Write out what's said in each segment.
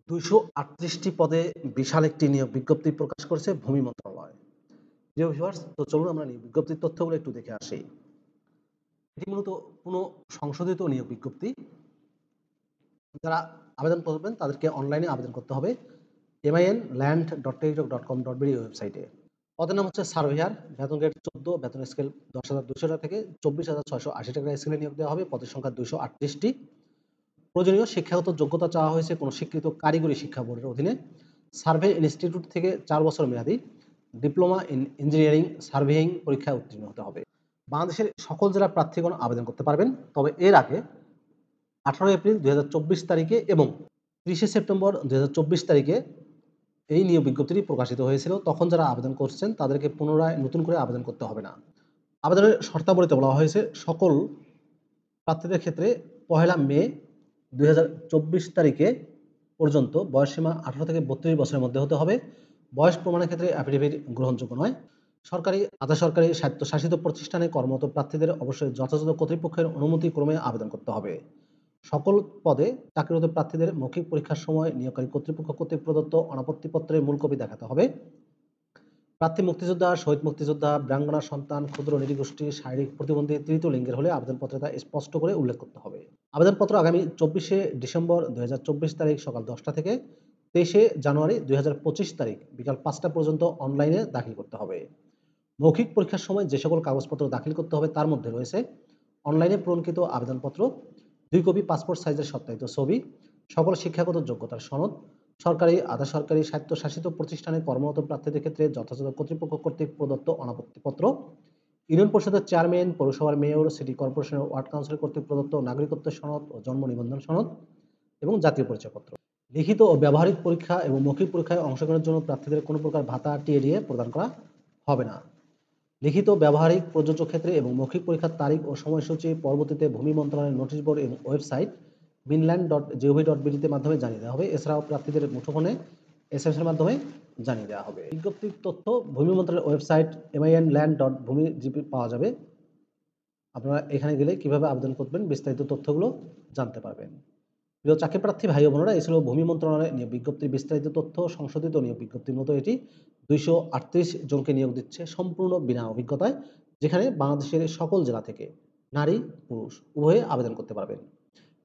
238টি পদে বিশাল একটি নিয়োগ বিজ্ঞপ্তি প্রকাশ করেছে ভূমি মন্ত্রণালয়। প্রিয় ভিউয়ার্স, তো চলুন আমরা নিয়োগ বিজ্ঞপ্তির তথ্যগুলো একটু দেখে আসি। এটি মূলত কোনো সংশোধিত নিয়োগ বিজ্ঞপ্তি। যারা আবেদন করবেন তাদেরকে অনলাইনে আবেদন করতে হবে minland.teletalk.com.bd ওয়েবসাইটে। পদের নাম হচ্ছে সার্ভেয়ার, বেতন গ্রেড 14, বেতন স্কেল 10,200 টাকা থেকে 24,680 টাকা স্কেলে নিয়োগ দেওয়া হবে। পদের সংখ্যা 238টি। প্রয়োজনীয় শিক্ষাগত যোগ্যতা চাওয়া হয়েছে কোনো স্বীকৃত কারিগরি শিক্ষা বোর্ডের অধীনে সার্ভে ইনস্টিটিউট থেকে 4 বছর মেয়াদী ডিপ্লোমা ইন ইঞ্জিনিয়ারিং সার্ভেয়িং পরীক্ষায় উত্তীর্ণ হতে হবে। বাংলাদেশের সকল জেলার প্রার্থীগণ আবেদন করতে পারবেন, তবে এর আগে 18 এপ্রিল 2024 তারিখে এবং 30 সেপ্টেম্বর 2024 তারিখে এই নিয়োগ বিজ্ঞপ্তিটি প্রকাশিত হয়েছিল। তখন যারা আবেদন করছেন তাদেরকে পুনরায় নতুন করে আবেদন করতে হবে না। আবেদনের শর্তাবলীতে বলা হয়েছে সকল প্রার্থীদের ক্ষেত্রে 1 মে 2024 তারিখে পর্যন্ত বয়সসীমা 18 থেকে 32 বছরের মধ্যে হতে হবে। বয়স প্রমাণের ক্ষেত্রে অ্যাফিডেভিট গ্রহণযোগ্য নয়। সরকারি, আধা সরকারি, স্বায়ত্তশাসিত প্রতিষ্ঠানে কর্মরত প্রার্থীদের অবশ্যই যথাযথ কর্তৃপক্ষের অনুমতি ক্রমে আবেদন করতে হবে। সকল পদে চাকরিরত প্রার্থীদের মৌখিক পরীক্ষার সময় নিয়োগকারী কর্তৃপক্ষ কর্তৃক প্রদত্ত অনাপত্তিপত্রের মূল কপি দেখাতে হবে। প্রার্থী মুক্তিযোদ্ধা, শহীদ মুক্তিযোদ্ধা, বীরাঙ্গনা সন্তান, ক্ষুদ্র নৃগোষ্ঠী, শারীরিক প্রতিবন্ধী, তৃতীয় লিঙ্গের হলে আবেদনপত্রে তা স্পষ্ট করে উল্লেখ করতে হবে। আবেদনপত্র আগামী 24 ডিসেম্বর 2024 তারিখ সকাল 10টা থেকে 23 জানুয়ারি 2025 তারিখ বিকাল 5টা পর্যন্ত অনলাইনে দাখিল করতে হবে। মৌখিক পরীক্ষার সময় যে সকল কাগজপত্র দাখিল করতে হবে তার মধ্যে রয়েছে অনলাইনে পূরণকৃত আবেদনপত্র, 2 কপি পাসপোর্ট সাইজের সত্যায়িত ছবি, সকল শিক্ষাগত যোগ্যতার সনদ, সরকারি, আধা সরকারি, স্বায়ত্তশাসিত প্রতিষ্ঠানে কর্মরত প্রার্থীদের ক্ষেত্রে যথাযথ কর্তৃপক্ষ কর্তৃক প্রদত্ত অনাপত্তিপত্র, ইউনিয়ন পরিষদের চেয়ারম্যান, পৌরসভার মেয়র, সিটি কর্পোরেশনের ওয়ার্ড কাউন্সিল কর্তৃক প্রদত্ত নাগরিকত্ব সনদ ও জন্ম নিবন্ধন সনদ এবং জাতীয় পরিচয়পত্র। লিখিত ও ব্যবহারিক পরীক্ষা এবং মৌখিক পরীক্ষায় অংশগ্রহণের জন্য প্রার্থীদের কোনো প্রকার ভাতা, টিএডিএ প্রদান করা হবে না। লিখিত, ব্যবহারিক, প্রযোজ্য ক্ষেত্রে এবং মৌখিক পরীক্ষার তারিখ ও সময়সূচি পরবর্তীতে ভূমি মন্ত্রণালয়ের নোটিশ বোর্ড এবং ওয়েবসাইট minland.gov.bd মাধ্যমে জানিয়ে দেওয়া হবে। এছাড়াও প্রার্থীদের মুঠোফোনে এসএমএস এর মাধ্যমে জানিয়ে দেওয়া হবে। বিজ্ঞপ্তির তথ্য ভূমি মন্ত্রণালয়ের ওয়েবসাইট minland.bhumigp পাওয়া যাবে। আপনারা এখানে গেলে কিভাবে আবেদন করবেন বিস্তারিত তথ্যগুলো জানতে পারবেন। প্রিয় চাকরি প্রার্থী ভাই ও বোনেরা, এই ছিল ভূমি মন্ত্রণালয়ের নিয়োগ বিজ্ঞপ্তির বিস্তারিত তথ্য। সংশোধিত নিয়োগ বিজ্ঞপ্তির মতো এটি 238 জনকে নিয়োগ দিচ্ছে সম্পূর্ণ বিনা অভিজ্ঞতায়, যেখানে বাংলাদেশের সকল জেলা থেকে নারী পুরুষ উভয়ে আবেদন করতে পারবেন।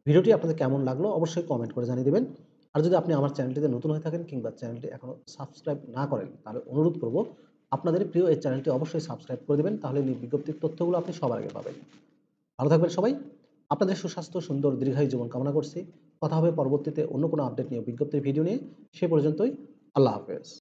ভিডিওটি আপনাদের কেমন লাগলো অবশ্যই কমেন্ট করে জানিয়ে দেবেন। আর যদি আপনি আমার চ্যানেলটিতে নতুন হয়ে থাকেন কিংবা চ্যানেলটি এখনো সাবস্ক্রাইব না করেন, তাহলে অনুরোধ করব আপনাদের প্রিয় এই চ্যানেলটি অবশ্যই সাবস্ক্রাইব করে দেবেন, তাহলে নিয়োগ বিজ্ঞপ্তির তথ্যগুলো আপনি সবার আগে পাবেন। ভালো থাকবেন সবাই। আপনাদের সুস্বাস্থ্য, সুন্দর, দীর্ঘায়ু জীবন কামনা করছি। কথা হবে পরবর্তীতে অন্য কোনো আপডেট নিয়ে, বিজ্ঞপ্তির ভিডিও নিয়ে। সে পর্যন্তই আল্লাহ হাফেজ।